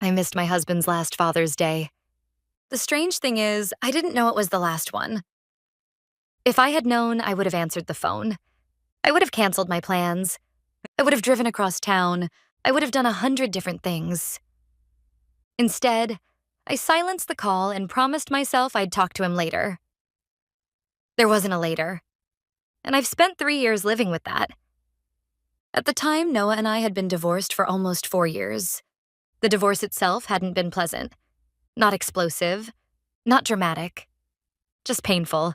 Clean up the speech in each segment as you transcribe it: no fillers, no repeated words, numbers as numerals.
I missed my husband's last Father's Day. The strange thing is, I didn't know it was the last one. If I had known, I would have answered the phone. I would have canceled my plans. I would have driven across town. I would have done 100 different things. Instead, I silenced the call and promised myself I'd talk to him later. There wasn't a later. And I've spent 3 years living with that. At the time, Noah and I had been divorced for almost 4 years. The divorce itself hadn't been pleasant. Not explosive. Not dramatic. Just painful.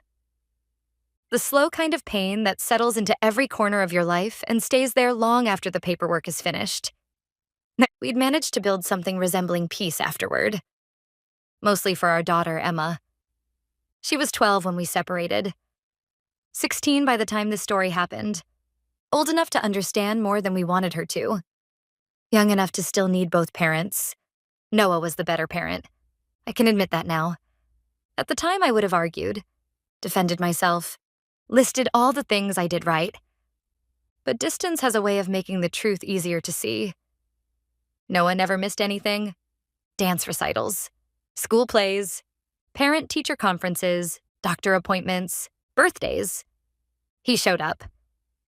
The slow kind of pain that settles into every corner of your life and stays there long after the paperwork is finished. We'd managed to build something resembling peace afterward. Mostly for our daughter, Emma. She was 12 when we separated. 16 by the time this story happened. Old enough to understand more than we wanted her to. Young enough to still need both parents. Noah was the better parent. I can admit that now. At the time, I would have argued, defended myself, listed all the things I did right. But distance has a way of making the truth easier to see. Noah never missed anything. Dance recitals, school plays, parent-teacher conferences, doctor appointments, birthdays. He showed up.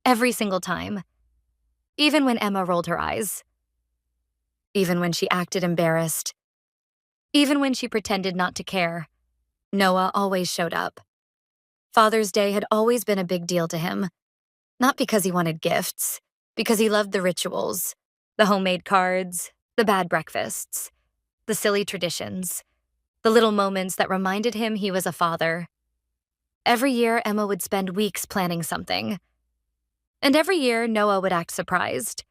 Every single time. Even when Emma rolled her eyes. Even when she acted embarrassed. Even when she pretended not to care. Noah always showed up. Father's Day had always been a big deal to him. Not because he wanted gifts, because he loved the rituals, the homemade cards, the bad breakfasts, the silly traditions, the little moments that reminded him he was a father. Every year, Emma would spend weeks planning something. And every year, Noah would act surprised,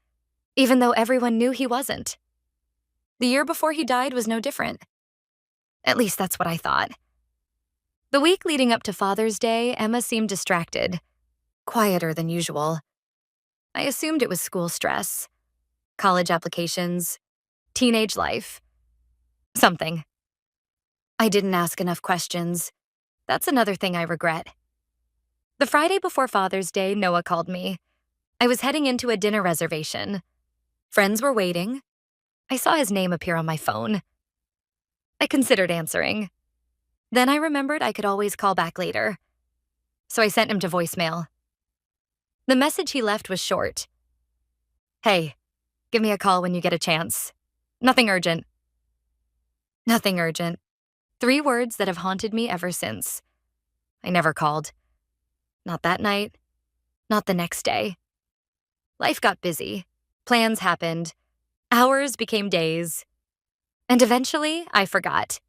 even though everyone knew he wasn't. The year before he died was no different. At least that's what I thought. The week leading up to Father's Day, Emma seemed distracted, quieter than usual. I assumed it was school stress, college applications, teenage life. Something. I didn't ask enough questions. That's another thing I regret. The Friday before Father's Day, Noah called me. I was heading into a dinner reservation. Friends were waiting. I saw his name appear on my phone. I considered answering. Then I remembered I could always call back later. So I sent him to voicemail. The message he left was short. Hey, give me a call when you get a chance. Nothing urgent. Nothing urgent. 3 words that have haunted me ever since. I never called. Not that night. Not the next day. Life got busy. Plans happened. Hours became days. And eventually, I forgot.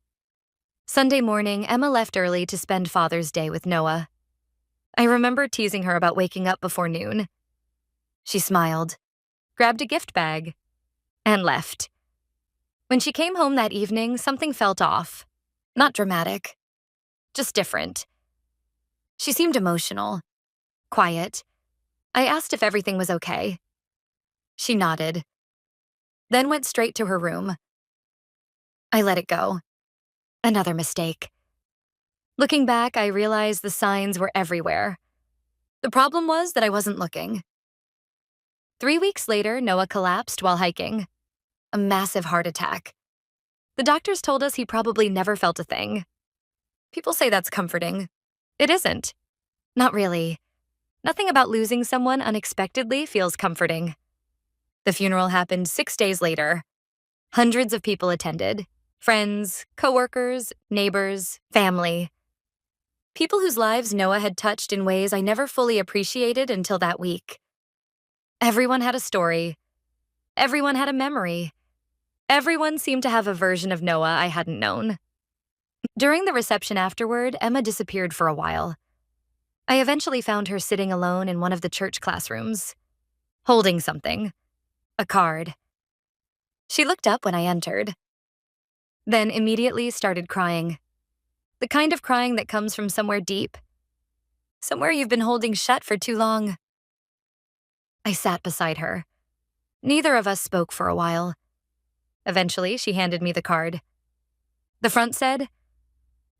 Sunday morning, Emma left early to spend Father's Day with Noah. I remember teasing her about waking up before noon. She smiled, grabbed a gift bag, and left. When she came home that evening, something felt off. Not dramatic, just different. She seemed emotional, quiet. I asked if everything was okay. She nodded, then went straight to her room. I let it go. Another mistake. Looking back, I realized the signs were everywhere. The problem was that I wasn't looking. 3 weeks later, Noah collapsed while hiking. A massive heart attack. The doctors told us he probably never felt a thing. People say that's comforting. It isn't. Not really. Nothing about losing someone unexpectedly feels comforting. The funeral happened 6 days later. Hundreds of people attended. Friends, coworkers, neighbors, family. People whose lives Noah had touched in ways I never fully appreciated until that week. Everyone had a story. Everyone had a memory. Everyone seemed to have a version of Noah I hadn't known. During the reception afterward, Emma disappeared for a while. I eventually found her sitting alone in one of the church classrooms, holding something, a card. She looked up when I entered, then immediately started crying. The kind of crying that comes from somewhere deep, somewhere you've been holding shut for too long. I sat beside her. Neither of us spoke for a while. Eventually, she handed me the card. The front said,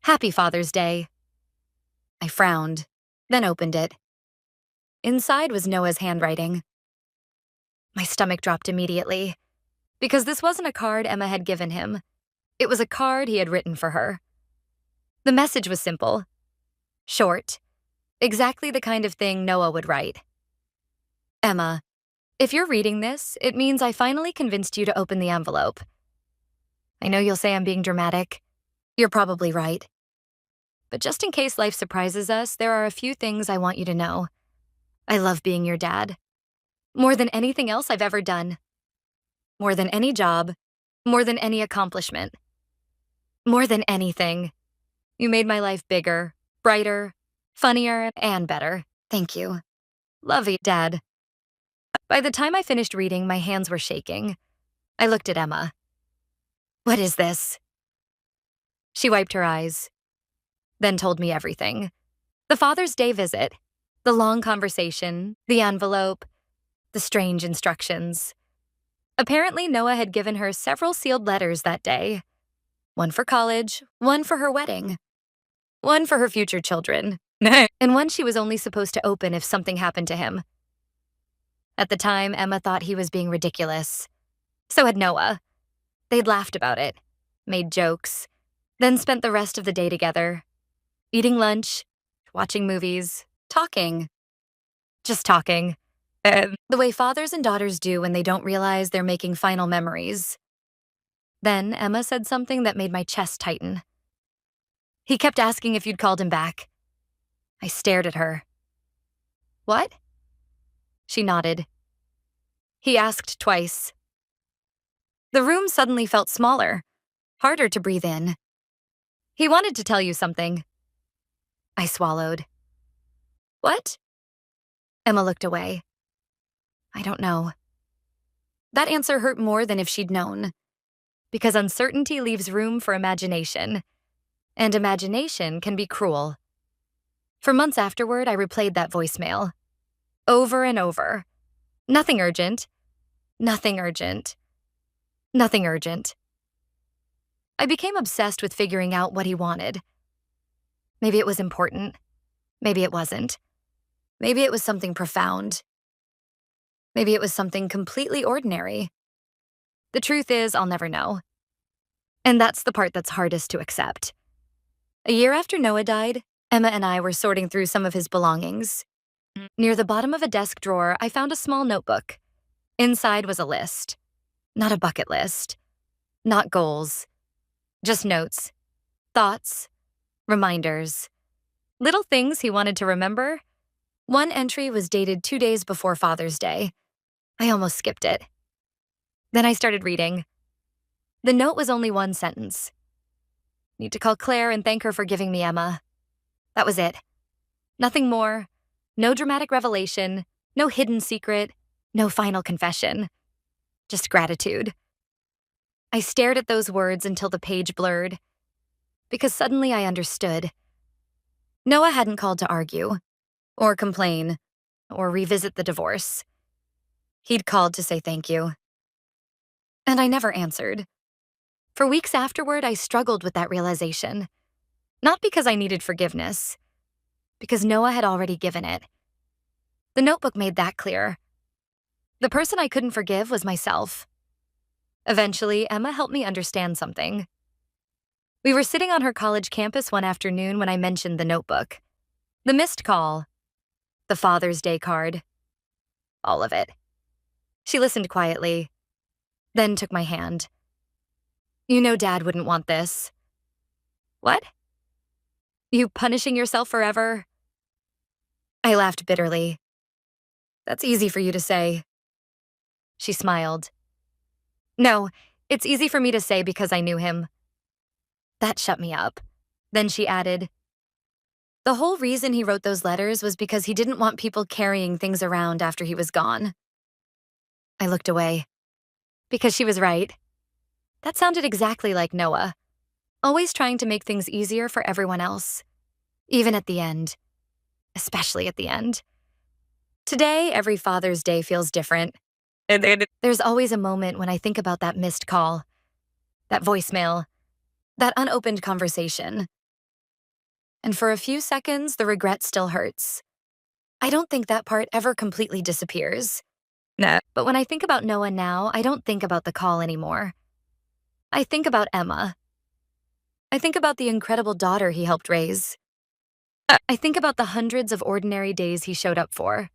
"Happy Father's Day." I frowned, then opened it. Inside was Noah's handwriting. My stomach dropped immediately. Because this wasn't a card Emma had given him. It was a card he had written for her. The message was simple, short, exactly the kind of thing Noah would write. Emma, if you're reading this, it means I finally convinced you to open the envelope. I know you'll say I'm being dramatic. You're probably right. But just in case life surprises us, there are a few things I want you to know. I love being your dad. More than anything else I've ever done. More than any job. More than any accomplishment. More than anything. You made my life bigger, brighter, funnier, and better. Thank you. Love you, Dad. By the time I finished reading, my hands were shaking. I looked at Emma. What is this? She wiped her eyes, then told me everything. The Father's Day visit, the long conversation, the envelope, the strange instructions. Apparently, Noah had given her several sealed letters that day. One for college, one for her wedding, one for her future children, and one she was only supposed to open if something happened to him. At the time, Emma thought he was being ridiculous. So had Noah. They'd laughed about it, made jokes, then spent the rest of the day together, eating lunch, watching movies, talking. Just talking. The way fathers and daughters do when they don't realize they're making final memories. Then Emma said something that made my chest tighten. He kept asking if you'd called him back. I stared at her. What? She nodded. He asked twice. The room suddenly felt smaller, harder to breathe in. He wanted to tell you something. I swallowed. What? Emma looked away. I don't know. That answer hurt more than if she'd known. Because uncertainty leaves room for imagination. And imagination can be cruel. For months afterward, I replayed that voicemail. Over and over. Nothing urgent. Nothing urgent. Nothing urgent. I became obsessed with figuring out what he wanted. Maybe it was important. Maybe it wasn't. Maybe it was something profound. Maybe it was something completely ordinary. The truth is, I'll never know. And that's the part that's hardest to accept. A year after Noah died, Emma and I were sorting through some of his belongings. Near the bottom of a desk drawer, I found a small notebook. Inside was a list. Not a bucket list. Not goals. Just notes. Thoughts. Reminders. Little things he wanted to remember. One entry was dated 2 days before Father's Day. I almost skipped it. Then I started reading. The note was only one sentence. Need to call Claire and thank her for giving me Emma. That was it. Nothing more. No dramatic revelation. No hidden secret. No final confession. Just gratitude. I stared at those words until the page blurred. Because suddenly I understood. Noah hadn't called to argue, or complain, or revisit the divorce. He'd called to say thank you. And I never answered. For weeks afterward, I struggled with that realization. Not because I needed forgiveness, because Noah had already given it. The notebook made that clear. The person I couldn't forgive was myself. Eventually, Emma helped me understand something. We were sitting on her college campus one afternoon when I mentioned the notebook. The missed call. The Father's Day card. All of it. She listened quietly, then took my hand. You know Dad wouldn't want this. What? You punishing yourself forever? I laughed bitterly. That's easy for you to say. She smiled. No, it's easy for me to say because I knew him. That shut me up. Then she added, the whole reason he wrote those letters was because he didn't want people carrying things around after he was gone. I looked away. Because she was right. That sounded exactly like Noah. Always trying to make things easier for everyone else. Even at the end. Especially at the end. Today, every Father's Day feels different. There's always a moment when I think about that missed call. That voicemail. That unopened conversation. And for a few seconds, the regret still hurts. I don't think that part ever completely disappears. But when I think about Noah now, I don't think about the call anymore. I think about Emma. I think about the incredible daughter he helped raise. I think about the hundreds of ordinary days he showed up for.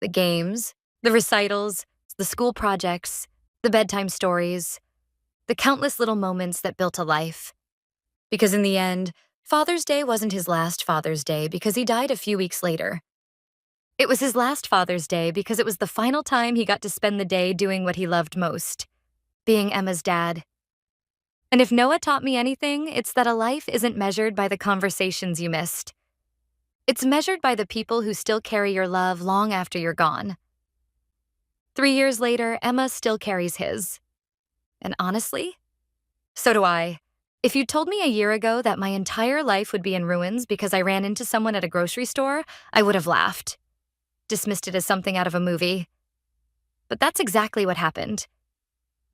The games, the recitals, the school projects, the bedtime stories, the countless little moments that built a life. Because in the end, Father's Day wasn't his last Father's Day because he died a few weeks later. It was his last Father's Day because it was the final time he got to spend the day doing what he loved most, being Emma's dad. And if Noah taught me anything, it's that a life isn't measured by the conversations you missed. It's measured by the people who still carry your love long after you're gone. 3 years later, Emma still carries his. And honestly, so do I. If you told me a year ago that my entire life would be in ruins because I ran into someone at a grocery store, I would have laughed, dismissed it as something out of a movie. But that's exactly what happened.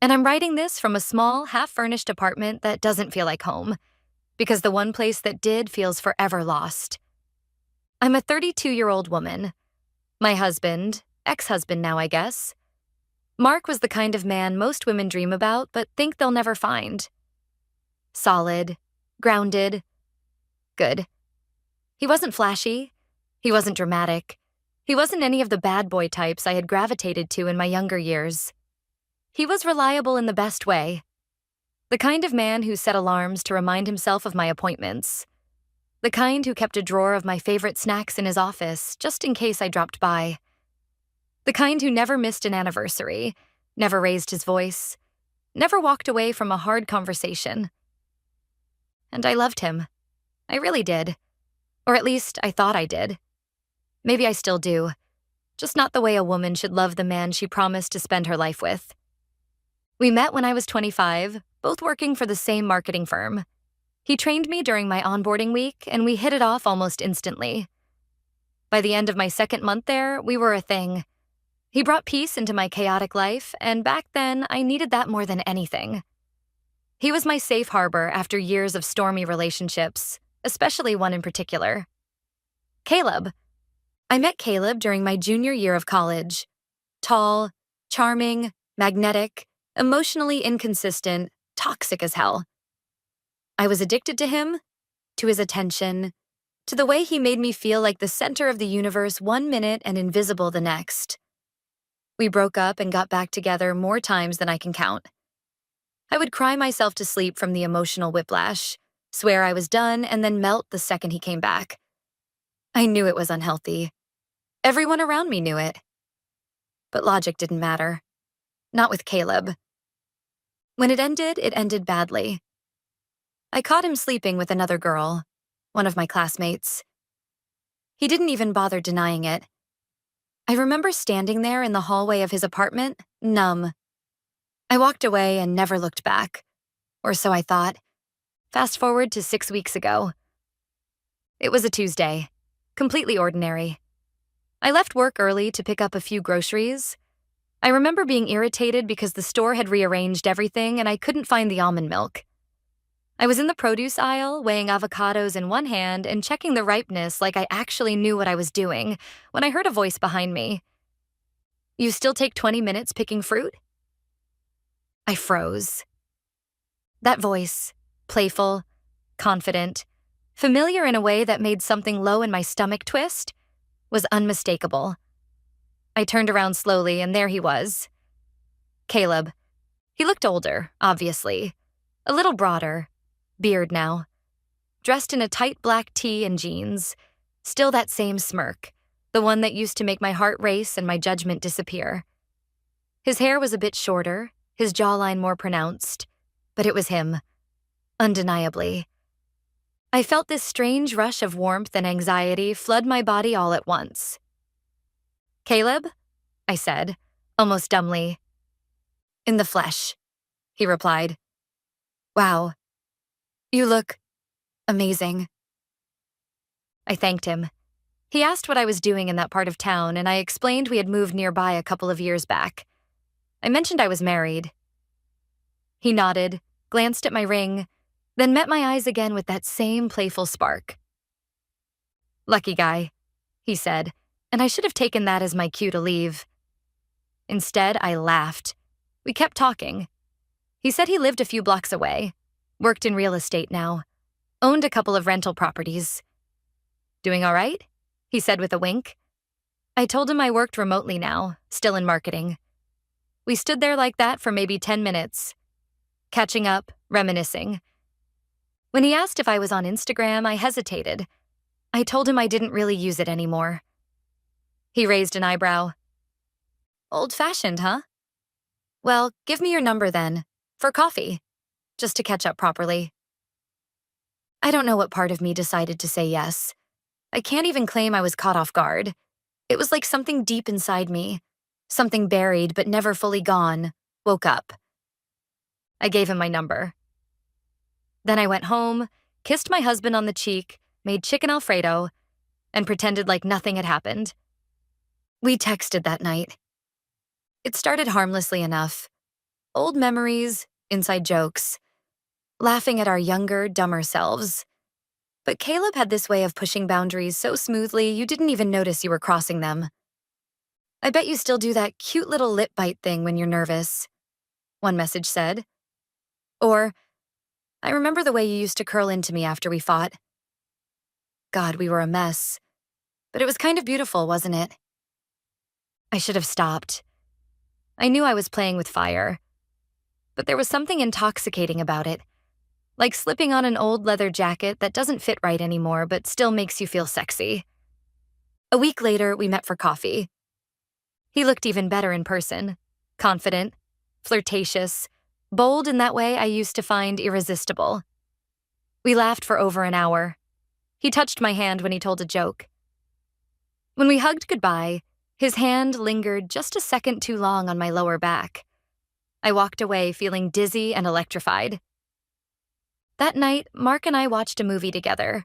And I'm writing this from a small, half-furnished apartment that doesn't feel like home, because the one place that did feels forever lost. I'm a 32-year-old woman. My husband, ex-husband now, I guess. Mark was the kind of man most women dream about but think they'll never find. Solid, grounded, good. He wasn't flashy. He wasn't dramatic. He wasn't any of the bad boy types I had gravitated to in my younger years. He was reliable in the best way. The kind of man who set alarms to remind himself of my appointments. The kind who kept a drawer of my favorite snacks in his office, just in case I dropped by. The kind who never missed an anniversary, never raised his voice, never walked away from a hard conversation. And I loved him. I really did. Or at least I thought I did. Maybe I still do. Just not the way a woman should love the man she promised to spend her life with. We met when I was 25, both working for the same marketing firm. He trained me during my onboarding week, and we hit it off almost instantly. By the end of my second month there, we were a thing. He brought peace into my chaotic life, and back then, I needed that more than anything. He was my safe harbor after years of stormy relationships, especially one in particular. Caleb. I met Caleb during my junior year of college. Tall, charming, magnetic, emotionally inconsistent, toxic as hell. I was addicted to him, to his attention, to the way he made me feel like the center of the universe one minute and invisible the next. We broke up and got back together more times than I can count. I would cry myself to sleep from the emotional whiplash, swear I was done, and then melt the second he came back. I knew it was unhealthy. Everyone around me knew it. But logic didn't matter. Not with Caleb. When it ended badly. I caught him sleeping with another girl, one of my classmates. He didn't even bother denying it. I remember standing there in the hallway of his apartment, numb. I walked away and never looked back, or so I thought. Fast forward to 6 weeks ago. It was a Tuesday, completely ordinary. I left work early to pick up a few groceries. I remember being irritated because the store had rearranged everything and I couldn't find the almond milk. I was in the produce aisle, weighing avocados in one hand and checking the ripeness like I actually knew what I was doing, when I heard a voice behind me. "You still take 20 minutes picking fruit?" I froze. That voice, playful, confident, familiar in a way that made something low in my stomach twist, was unmistakable. I turned around slowly, and there he was. Caleb. He looked older, obviously. A little broader. Beard now. Dressed in a tight black tee and jeans. Still that same smirk, the one that used to make my heart race and my judgment disappear. His hair was a bit shorter, his jawline more pronounced, but it was him. Undeniably. I felt this strange rush of warmth and anxiety flood my body all at once. "Caleb?" I said, almost dumbly. "In the flesh," he replied. "Wow. You look amazing." I thanked him. He asked what I was doing in that part of town, and I explained we had moved nearby a couple of years back. I mentioned I was married. He nodded, glanced at my ring, then met my eyes again with that same playful spark. "Lucky guy," he said, and I should have taken that as my cue to leave. Instead, I laughed. We kept talking. He said he lived a few blocks away, worked in real estate now, owned a couple of rental properties. Doing all right? He said with a wink. I told him I worked remotely now, still in marketing. We stood there like that for maybe 10 minutes, catching up, reminiscing. When he asked if I was on Instagram, I hesitated. I told him I didn't really use it anymore. He raised an eyebrow. Old-fashioned, huh? Well, give me your number then, for coffee, just to catch up properly. I don't know what part of me decided to say yes. I can't even claim I was caught off guard. It was like something deep inside me, something buried but never fully gone, woke up. I gave him my number. Then I went home, kissed my husband on the cheek, made chicken Alfredo, and pretended like nothing had happened. We texted that night. It started harmlessly enough. Old memories, inside jokes, laughing at our younger, dumber selves. But Caleb had this way of pushing boundaries so smoothly you didn't even notice you were crossing them. I bet you still do that cute little lip bite thing when you're nervous, one message said. Or, I remember the way you used to curl into me after we fought. God, we were a mess. But it was kind of beautiful, wasn't it? I should have stopped. I knew I was playing with fire. But there was something intoxicating about it. Like slipping on an old leather jacket that doesn't fit right anymore but still makes you feel sexy. A week later, we met for coffee. He looked even better in person. Confident, flirtatious, bold in that way I used to find irresistible. We laughed for over an hour. He touched my hand when he told a joke. When we hugged goodbye, his hand lingered just a second too long on my lower back. I walked away feeling dizzy and electrified. That night, Mark and I watched a movie together.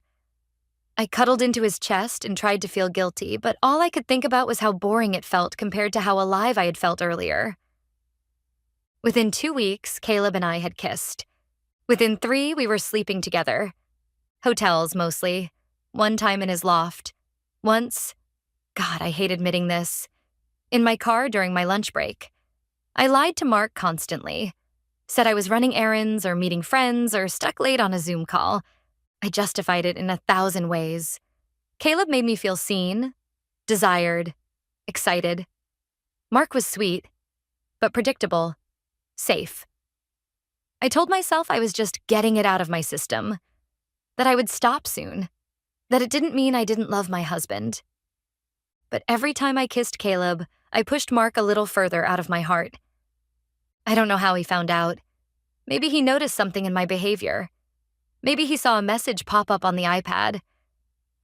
I cuddled into his chest and tried to feel guilty, but all I could think about was how boring it felt compared to how alive I had felt earlier. Within 2 weeks, Caleb and I had kissed. Within 3, we were sleeping together. Hotels, mostly. One time in his loft. Once, God, I hate admitting this, in my car during my lunch break. I lied to Mark constantly. Said I was running errands or meeting friends or stuck late on a Zoom call. I justified it in 1,000 ways. Caleb made me feel seen, desired, excited. Mark was sweet, but predictable, safe. I told myself I was just getting it out of my system, that I would stop soon, that it didn't mean I didn't love my husband. But every time I kissed Caleb, I pushed Mark a little further out of my heart. I don't know how he found out. Maybe he noticed something in my behavior. Maybe he saw a message pop up on the iPad.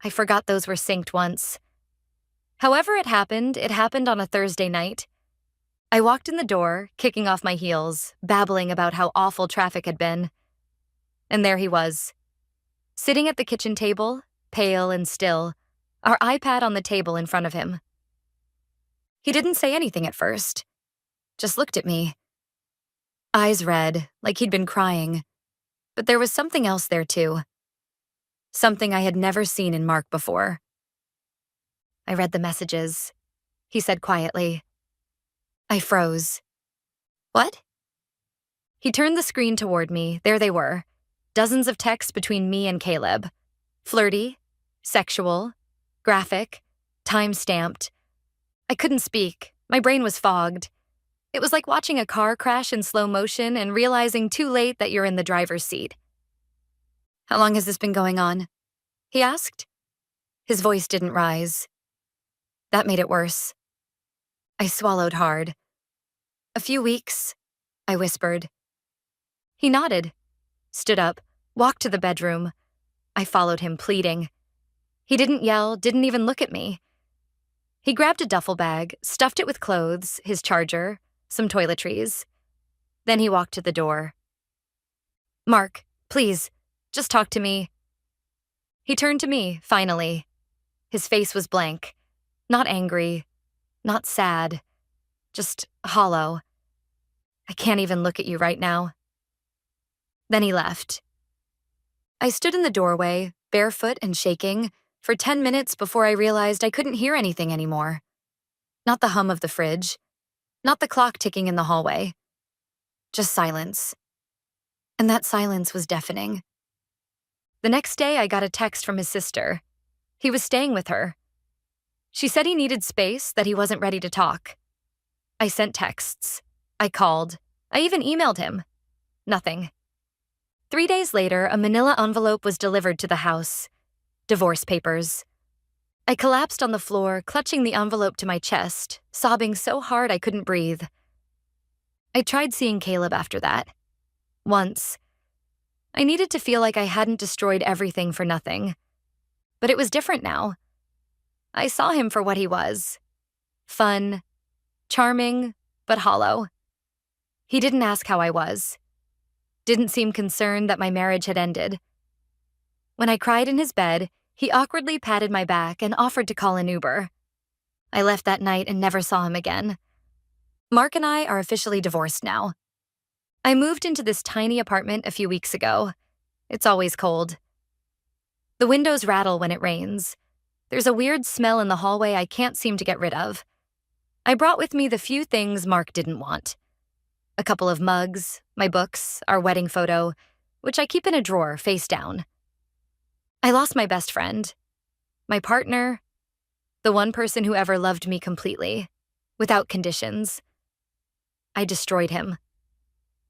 I forgot those were synced once. However it happened on a Thursday night. I walked in the door, kicking off my heels, babbling about how awful traffic had been. And there he was, sitting at the kitchen table, pale and still, our iPad on the table in front of him. He didn't say anything at first, just looked at me. Eyes red, like he'd been crying. But there was something else there too. Something I had never seen in Mark before. I read the messages, he said quietly. I froze. What? He turned the screen toward me. There they were. Dozens of texts between me and Caleb. Flirty, sexual, graphic, time-stamped. I couldn't speak. My brain was fogged. It was like watching a car crash in slow motion and realizing too late that you're in the driver's seat. How long has this been going on? He asked. His voice didn't rise. That made it worse. I swallowed hard. A few weeks, I whispered. He nodded, stood up, walked to the bedroom. I followed him, pleading. He didn't yell, didn't even look at me. He grabbed a duffel bag, stuffed it with clothes, his charger, some toiletries. Then he walked to the door. Mark, please, just talk to me. He turned to me, finally. His face was blank. Not angry, not sad, just hollow. I can't even look at you right now. Then he left. I stood in the doorway, barefoot and shaking, for 10 minutes before I realized I couldn't hear anything anymore. Not the hum of the fridge. Not the clock ticking in the hallway, just silence. And that silence was deafening. The next day, I got a text from his sister. He was staying with her. She said he needed space, that he wasn't ready to talk. I sent texts. I called. I even emailed him. Nothing. 3 days later, a manila envelope was delivered to the house. Divorce papers. I collapsed on the floor, clutching the envelope to my chest, sobbing so hard I couldn't breathe. I tried seeing Caleb after that. Once. I needed to feel like I hadn't destroyed everything for nothing. But it was different now. I saw him for what he was. Fun, charming, but hollow. He didn't ask how I was. Didn't seem concerned that my marriage had ended. When I cried in his bed, he awkwardly patted my back and offered to call an Uber. I left that night and never saw him again. Mark and I are officially divorced now. I moved into this tiny apartment a few weeks ago. It's always cold. The windows rattle when it rains. There's a weird smell in the hallway I can't seem to get rid of. I brought with me the few things Mark didn't want. A couple of mugs, my books, our wedding photo, which I keep in a drawer face down. I lost my best friend, my partner, the one person who ever loved me completely, without conditions. I destroyed him.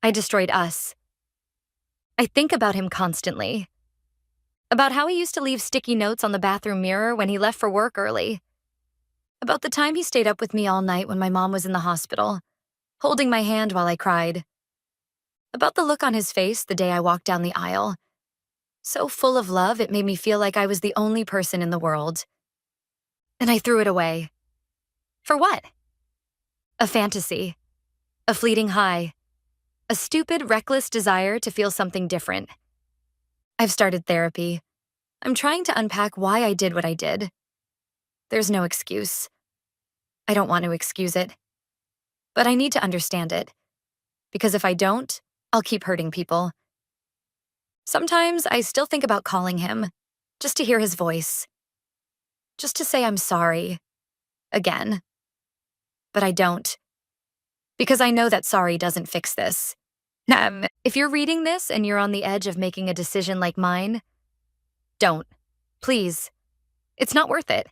I destroyed us. I think about him constantly. About how he used to leave sticky notes on the bathroom mirror when he left for work early. About the time he stayed up with me all night when my mom was in the hospital, holding my hand while I cried. About the look on his face the day I walked down the aisle. So full of love, it made me feel like I was the only person in the world. And I threw it away. For what? A fantasy. A fleeting high. A stupid, reckless desire to feel something different. I've started therapy. I'm trying to unpack why I did what I did. There's no excuse. I don't want to excuse it. But I need to understand it. Because if I don't, I'll keep hurting people. Sometimes I still think about calling him, just to hear his voice. Just to say I'm sorry. Again. But I don't. Because I know that sorry doesn't fix this. If you're reading this and you're on the edge of making a decision like mine, don't. Please. It's not worth it.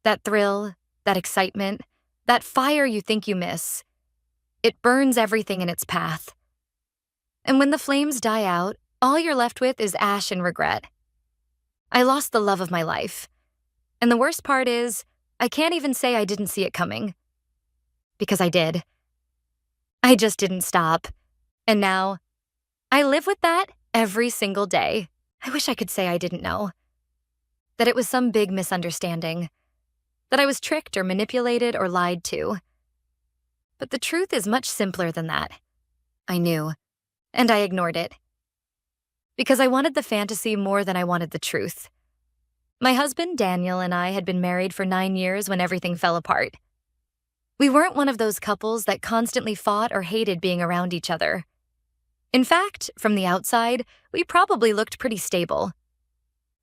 That thrill, that excitement, that fire you think you miss, it burns everything in its path. And when the flames die out, all you're left with is ash and regret. I lost the love of my life. And the worst part is, I can't even say I didn't see it coming. Because I did. I just didn't stop. And now, I live with that every single day. I wish I could say I didn't know. That it was some big misunderstanding. That I was tricked or manipulated or lied to. But the truth is much simpler than that. I knew. And I ignored it. Because I wanted the fantasy more than I wanted the truth. My husband, Daniel, and I had been married for 9 years when everything fell apart. We weren't one of those couples that constantly fought or hated being around each other. In fact, from the outside, we probably looked pretty stable.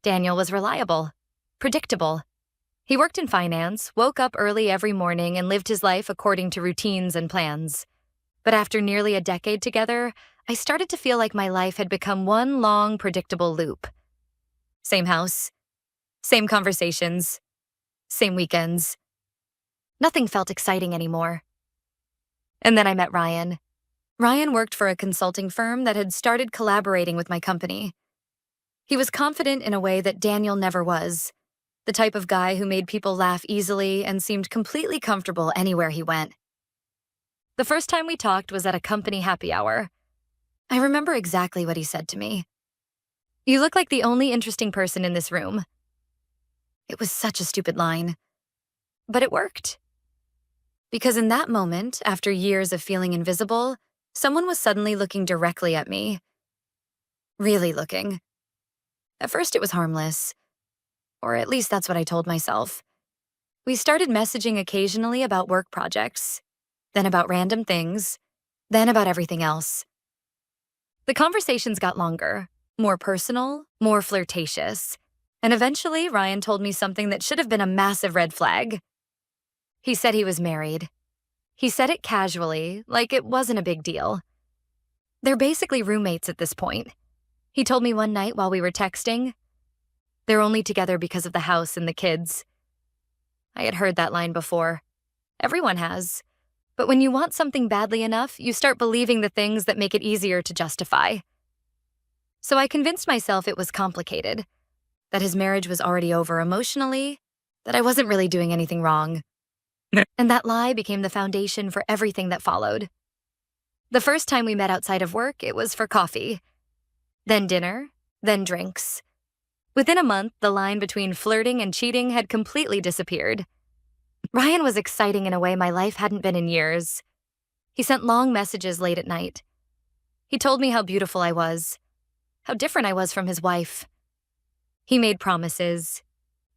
Daniel was reliable, predictable. He worked in finance, woke up early every morning, and lived his life according to routines and plans. But after nearly a decade together, I started to feel like my life had become one long, predictable loop. Same house, same conversations, same weekends. Nothing felt exciting anymore. And then I met Ryan. Ryan worked for a consulting firm that had started collaborating with my company. He was confident in a way that Daniel never was, the type of guy who made people laugh easily and seemed completely comfortable anywhere he went. The first time we talked was at a company happy hour. I remember exactly what he said to me. "You look like the only interesting person in this room." It was such a stupid line. But it worked. Because in that moment, after years of feeling invisible, someone was suddenly looking directly at me. Really looking. At first it was harmless. Or at least that's what I told myself. We started messaging occasionally about work projects, then about random things, then about everything else. The conversations got longer, more personal, more flirtatious, and eventually Ryan told me something that should have been a massive red flag. He said he was married. He said it casually, like it wasn't a big deal. They're basically roommates at this point. He told me one night while we were texting, they're only together because of the house and the kids. I had heard that line before. Everyone has. But when you want something badly enough, you start believing the things that make it easier to justify. So I convinced myself it was complicated, that his marriage was already over emotionally, that I wasn't really doing anything wrong. And that lie became the foundation for everything that followed. The first time we met outside of work, it was for coffee. Then dinner, then drinks. Within a month, the line between flirting and cheating had completely disappeared. Ryan was exciting in a way my life hadn't been in years. He sent long messages late at night. He told me how beautiful I was, how different I was from his wife. He made promises,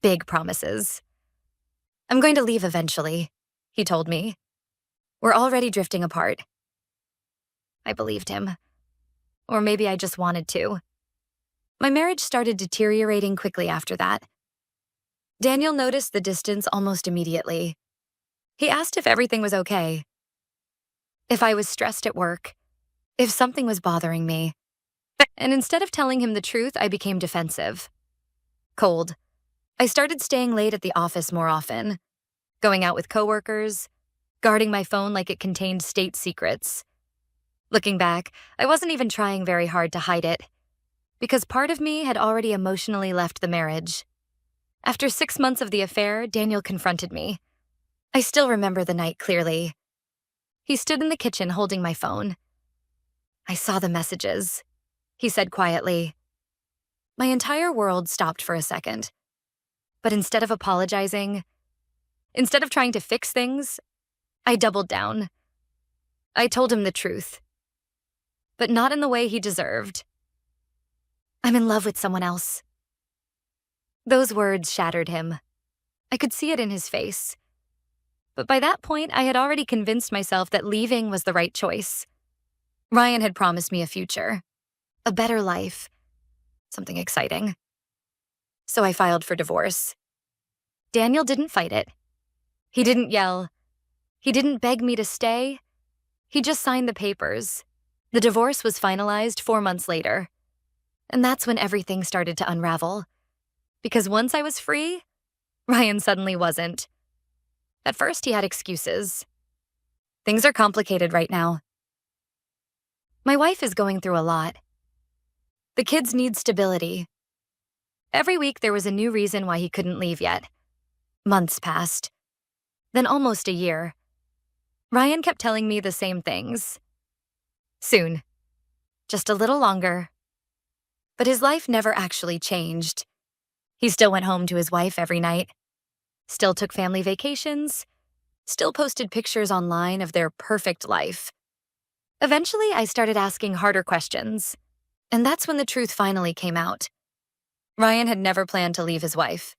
big promises. I'm going to leave eventually, he told me. We're already drifting apart. I believed him. Or maybe I just wanted to. My marriage started deteriorating quickly after that. Daniel noticed the distance almost immediately. He asked if everything was okay, if I was stressed at work, if something was bothering me. And instead of telling him the truth, I became defensive. Cold. I started staying late at the office more often, going out with coworkers, guarding my phone like it contained state secrets. Looking back, I wasn't even trying very hard to hide it, because part of me had already emotionally left the marriage. After 6 months of the affair, Daniel confronted me. I still remember the night clearly. He stood in the kitchen holding my phone. I saw the messages, he said quietly. My entire world stopped for a second. But instead of apologizing, instead of trying to fix things, I doubled down. I told him the truth, but not in the way he deserved. I'm in love with someone else. Those words shattered him. I could see it in his face. But by that point, I had already convinced myself that leaving was the right choice. Ryan had promised me a future, a better life, something exciting. So I filed for divorce. Daniel didn't fight it. He didn't yell. He didn't beg me to stay. He just signed the papers. The divorce was finalized 4 months later. And that's when everything started to unravel. Because once I was free, Ryan suddenly wasn't. At first, he had excuses. Things are complicated right now. My wife is going through a lot. The kids need stability. Every week, there was a new reason why he couldn't leave yet. Months passed. Then almost a year. Ryan kept telling me the same things. Soon. Just a little longer. But his life never actually changed. He still went home to his wife every night. Still took family vacations. Still posted pictures online of their perfect life. Eventually, I started asking harder questions. And that's when the truth finally came out. Ryan had never planned to leave his wife.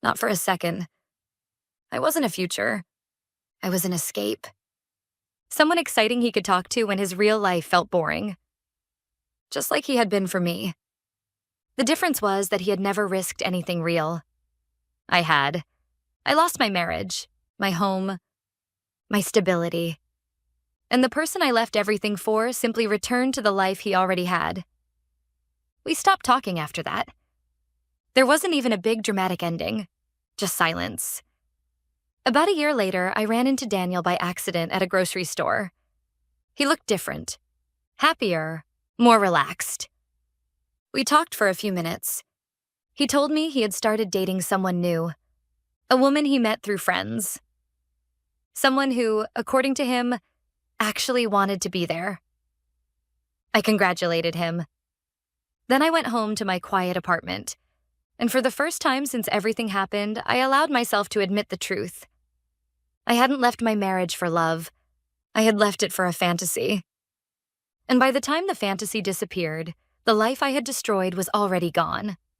Not for a second. I wasn't a future. I was an escape. Someone exciting he could talk to when his real life felt boring. Just like he had been for me. The difference was that he had never risked anything real. I had. I lost my marriage, my home, my stability. And the person I left everything for simply returned to the life he already had. We stopped talking after that. There wasn't even a big dramatic ending, just silence. About a year later, I ran into Daniel by accident at a grocery store. He looked different, happier, more relaxed. We talked for a few minutes. He told me he had started dating someone new, a woman he met through friends. Someone who, according to him, actually wanted to be there. I congratulated him. Then I went home to my quiet apartment, and for the first time since everything happened, I allowed myself to admit the truth. I hadn't left my marriage for love. I had left it for a fantasy. And by the time the fantasy disappeared, the life I had destroyed was already gone.